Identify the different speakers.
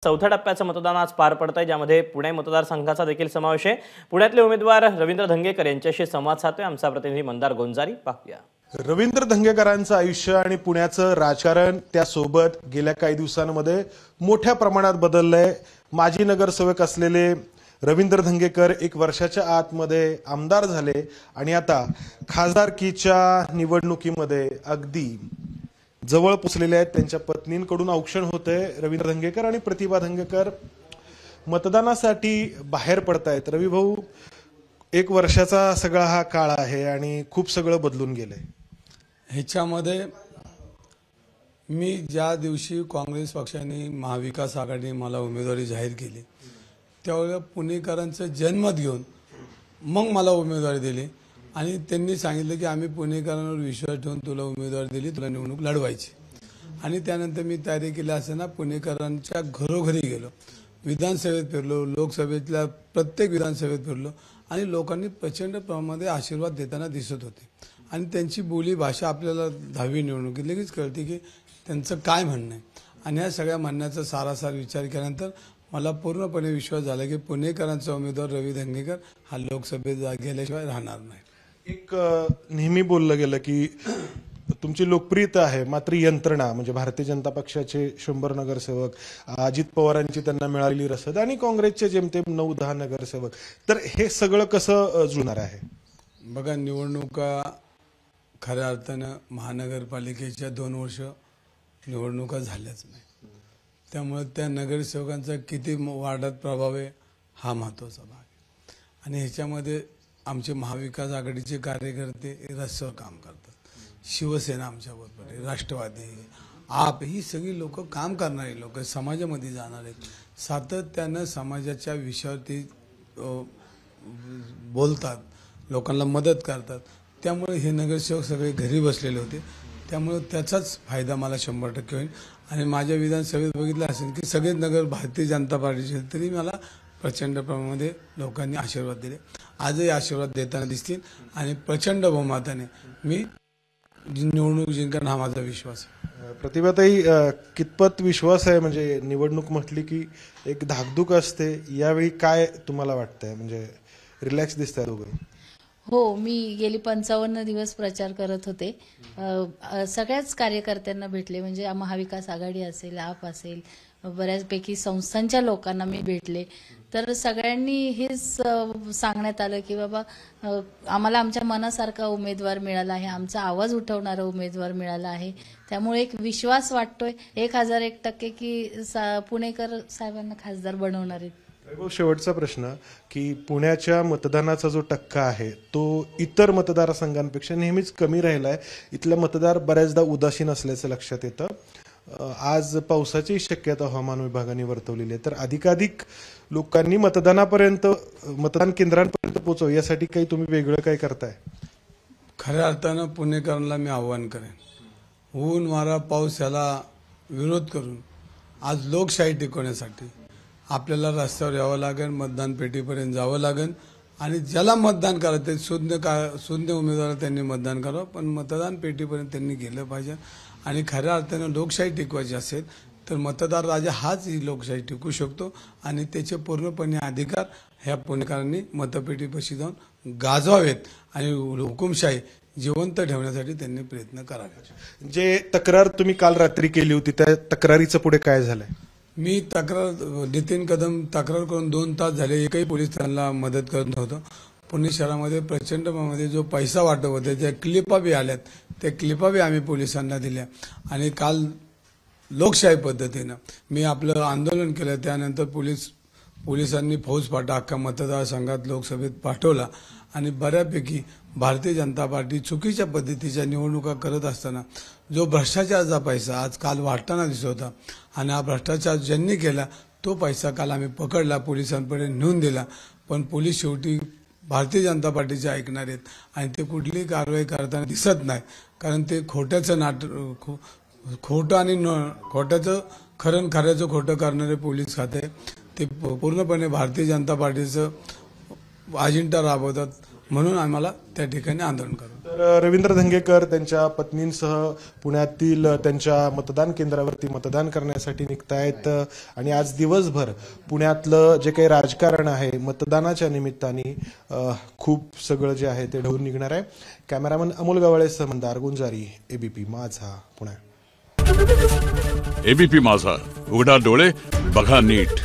Speaker 1: चौथ्या टप्प्याचं मतदान आज पार पडतंय, ज्यामध्ये पुणे मतदारसंघाचा देखील समावेश आहे। पुण्यातले उमेदवार रवींद्र धंगेकर यांच्याशी संवाद साधतोय आमचा प्रतिनिधी मंदार गोंजारी। पाहूया।
Speaker 2: रवींद्र धंगेकरांचं आयुष्य आणि पुण्याचं राजकारण त्यासोबत गेल्या काही दिवसांमध्ये मोठ्या प्रमाणात बदललंय। माजी नगरसेवक असलेले रवींद्र धंगेकर एक वर्षाच्या आतमध्ये आमदार झाले आणि आता खासदारकीच्या निवडणुकीमध्ये अगदी जवळ पोचलेले आहेत। त्यांच्या पत्नींकडून औक्षण होते। रवींद्र धंगेकर आणि प्रतिभा धंगेकर मतदानासाठी बाहेर पडतायत। रवी भाऊ, एक वर्षाचा सगळा हा काळ आहे आणि खूप सगळं बदलून गेलंय।
Speaker 3: ह्याच्यामध्ये मी ज्या दिवशी काँग्रेस पक्षाने महाविकास आघाडीने मला उमेदवारी जाहीर केली त्यावेळेला पुणेकरांचं जनमत घेऊन मग मला उमेदवारी दिली आणि त्यांनी सांगितलं की आम्ही पुणेकरांवर विश्वास ठेवून तुला उमेदवारी दिली, तुला निवडणूक लढवायची। आणि त्यानंतर मी तयारी केली असताना पुणेकरांच्या घरोघरी गेलो, विधानसभेत फिरलो, लोकसभेतल्या प्रत्येक विधानसभेत फिरलो आणि लोकांनी प्रचंड प्रमाणामध्ये आशीर्वाद देताना दिसत होते। आणि त्यांची बोली भाषा आपल्याला 10वी निवडणुकीत लगेच कळते की त्यांचं काय म्हणणं आहे। आणि या सगळ्या म्हणण्याचा सारासार विचार केल्यानंतर मला पूर्णपणे विश्वास झाला की पुणेकरांचा उमेदवार रवी धंगेकर हा लोकसभेत गेल्याशिवाय राहणार नाही।
Speaker 2: एक नेहमी बोललं गेलं की तुमची लोकप्रियता आहे, मात्र यंत्रणा म्हणजे भारतीय जनता पक्षाचे 100 नगरसेवक, अजित पवारांची त्यांना मिळालेली रसद आणि काँग्रेसचे जेमतेम 9-10 नगरसेवक, तर हे सगळं कसं जुळणार आहे?
Speaker 3: बघा, निवडणुका खऱ्या अर्थानं महानगरपालिकेच्या 2 वर्ष निवडणुका झाल्याच नाही, त्यामुळे त्या नगरसेवकांचा किती वार्डात प्रभाव आहे हा महत्त्वाचा भाग आहे। आणि ह्याच्यामध्ये आमचे महाविकास आघाडीचे कार्यकर्ते रस्त्यावर काम करतात, शिवसेना आमच्याबरोबर आहे, राष्ट्रवादी, आप ही सगळी लोक काम करणारी लोक समाजामध्ये जाणार आहेत, सातत्यानं समाजाच्या विषयावरती बोलतात, लोकांना मदत करतात। त्यामुळे हे नगरसेवक सगळे घरी बसलेले होते, त्यामुळे त्याचाच फायदा मला 100% होईल। आणि माझ्या विधानसभेत बघितलं असेल की सगळे नगर भारतीय जनता पार्टीचे, तरी मला प्रचंड प्रमाणामध्ये लोकांनी आशीर्वाद दिले, आजही आशीर्वाद देताना दिसतील आणि प्रचंड बहुमताने मी निवडणूक जिंकणार हा माझा विश्वास आहे।
Speaker 2: प्रतिभाताई, कितपत विश्वास आहे? म्हणजे निवडणूक म्हटली की एक धाकधूक असते, यावेळी काय तुम्हाला वाटतंय? म्हणजे रिलॅक्स दिसताय दोघं?
Speaker 4: हो, मी गेली 55 दिवस प्रचार करत होते, सगळ्याच कार्यकर्त्यांना भेटले, म्हणजे महाविकास आघाडी असेल, आप असेल, बऱ्याचपैकी संस्थांच्या लोकांना मी भेटले। तर सगळ्यांनी हेच सांगण्यात आलं की बाबा आम्हाला आमच्या मनासारखा उमेदवार मिळाला आहे, आमचा आवाज उठवणारा उमेदवार मिळाला आहे, त्यामुळे एक विश्वास वाटतोय 1001% की पुणेकर साहेबांना खासदार बनवणार आहेत।
Speaker 2: शेवटचा प्रश्न की पुण्याच्या मतदानाचा जो टक्का आहे तो इतर मतदारसंघांपेक्षा नेहमीच कमी राहिला आहे। इथले मतदार बऱ्याचदा उदासीन असल्याचं लक्षात येतं। आज पावसाची शक्यता हवामान विभागाने वर्तवलेली आहे, तर अधिकाधिक लोकांनी मतदान केंद्रांपर्यंत पोहोचव यासाठी काही तुम्ही वेगळं काय करताय?
Speaker 3: खऱ्या अर्थानं पुणेकरांना मी आव्हान करेन, ऊन वारा पाऊस याला विरोध करून आज लोकशाही टिकवण्यासाठी आपल्याला रस्त्यावर यावं लागेल, मतदान पेटीपर्यंत जावं लागेल आणि ज्याला मतदान करायचं शून्य उमेदवार त्यांनी मतदान करावं, पण मतदान पेटीपर्यंत त्यांनी गेलं पाहिजे। आणि खऱ्या अर्थानं लोकशाही टिकवायची असेल तर मतदार राजा हाच ही लोकशाही टिकू शकतो आणि त्याचे पूर्णपणे अधिकार ह्या पुणेकरांनी मतपेटीपाशी जाऊन गाजवावेत आणि हुकुमशाही जिवंत ठेवण्यासाठी त्यांनी प्रयत्न करावे।
Speaker 2: जे तक्रार तुम्ही काल रात्री केली होती त्या तक्रारीचं पुढे काय झालंय?
Speaker 3: मी नितीन कदम तक्रार करून 2 तास झाले, एकही पोलीस त्यांना मदत करत नव्हतं। पुणे शहरामध्ये प्रचंड प्रमाणामध्ये जो पैसा वाटप होते ज्या क्लिपा बी आल्यात, त्या क्लिपा बी आम्ही पोलिसांना दिल्या आणि काल लोकशाही पद्धतीनं मी आपलं आंदोलन केलं। त्यानंतर पोलिसांनी फौज फाटा अख्खा मतदारसंघात लोकसभेत पाठवला आणि बऱ्यापैकी भारतीय जनता पार्टी चुकीच्या पद्धतीच्या निवडणुका करत असताना जो भ्रष्टाचाराचा पैसा आज काल वाटताना दिसत होता आणि हा भ्रष्टाचार ज्यांनी केला तो पैसा काल आम्ही पकडला, पोलिसांपर्यंत नेऊन दिला, पण पोलीस शेवटी भारतीय जनता पार्टीचे ऐकणार आहेत आणि ते कुठलीही कारवाई करताना दिसत नाही, कारण ते खोटं आणि खोट्याचं खरं, खऱ्याचं खोटं करणारे पोलीस खाते ते पूर्णपणे भारतीय जनता पार्टीचं अजेंडा राबवतात, म्हणून आम्हाला त्या ठिकाणी आंदोलन करतो।
Speaker 2: तर रवींद्र धंगेकर त्यांच्या पत्नींसह पुण्यातील त्यांच्या मतदान केंद्रावरती मतदान करण्यासाठी निघतायत आणि आज दिवसभर पुण्यातलं जे काही राजकारण आहे मतदानाच्या निमित्ताने खूप सगळं जे आहे ते ढवून निघणार आहे. कॅमेरामन अमोल गवाळेसह मंदार गुंजारी, एबीपी माझा, पुणे.
Speaker 5: एबीपी माझा, उघडा डोळे बघा नीट.